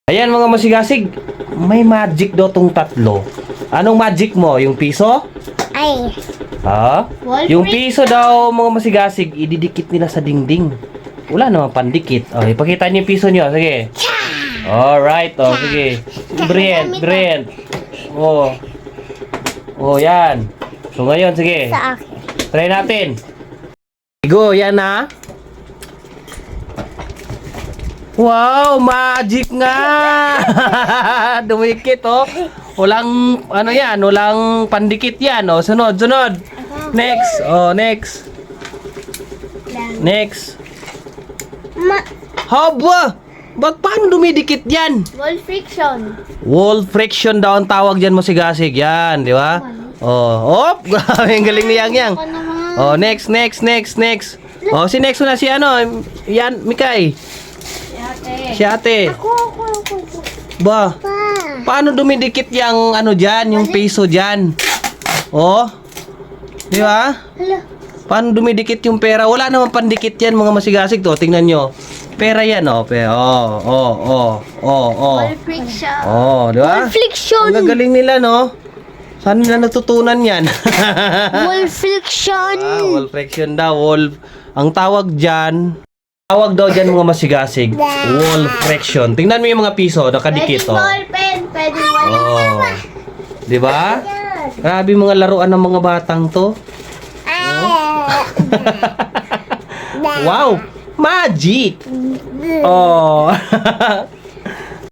Ayan mga masigasig, may magic daw tong tatlo. Anong magic mo? Yung piso? Ay. Ha? Yung piso daw mga masigasig, ididikit nila sa dingding. Wala naman pandikit. Oh, ipakita niyo yung piso niyo. Sige. Alright. Oh, sige. Brilliant. Oh. Oh, yan. So ngayon, sige. Sa akin. Try natin. Go, yan na. Wow, magic nga! Dumikit, oh. Walang, ano yan, walang pandikit yan, oh. Sunod. Next, oh, next. Next. Haba! Paano dumidikit yan? Wall friction. Wall friction daw ang tawag dyan mo si Gasig. Yan, di ba? Oh, grabe, ang galing ni Yang. Oh, next. Oh, si next na si ano, yan, Mikay. Si ate. Ako. Ba, paano dumidikit yung ano dyan, yung peso dyan? Oh, di ba? Hala. Paano dumidikit yung pera? Wala namang pandikit yan mga masigasig to. Tingnan nyo. Pera yan, oh. Oh. Wall friction. Oh, di ba? Wall friction. Ang gagaling nila, no? Saan nila natutunan yan? Wall friction. Wall friction daw. Ang tawag dyan, daw dyan mga masigasig, wall friction. Tingnan mo yung mga piso, nakadikit, Pwede oh. ball pen. Pwede wall. Oh. Di ba? Grabe mga laruan ng mga batang to. Wow! Magic! Oh.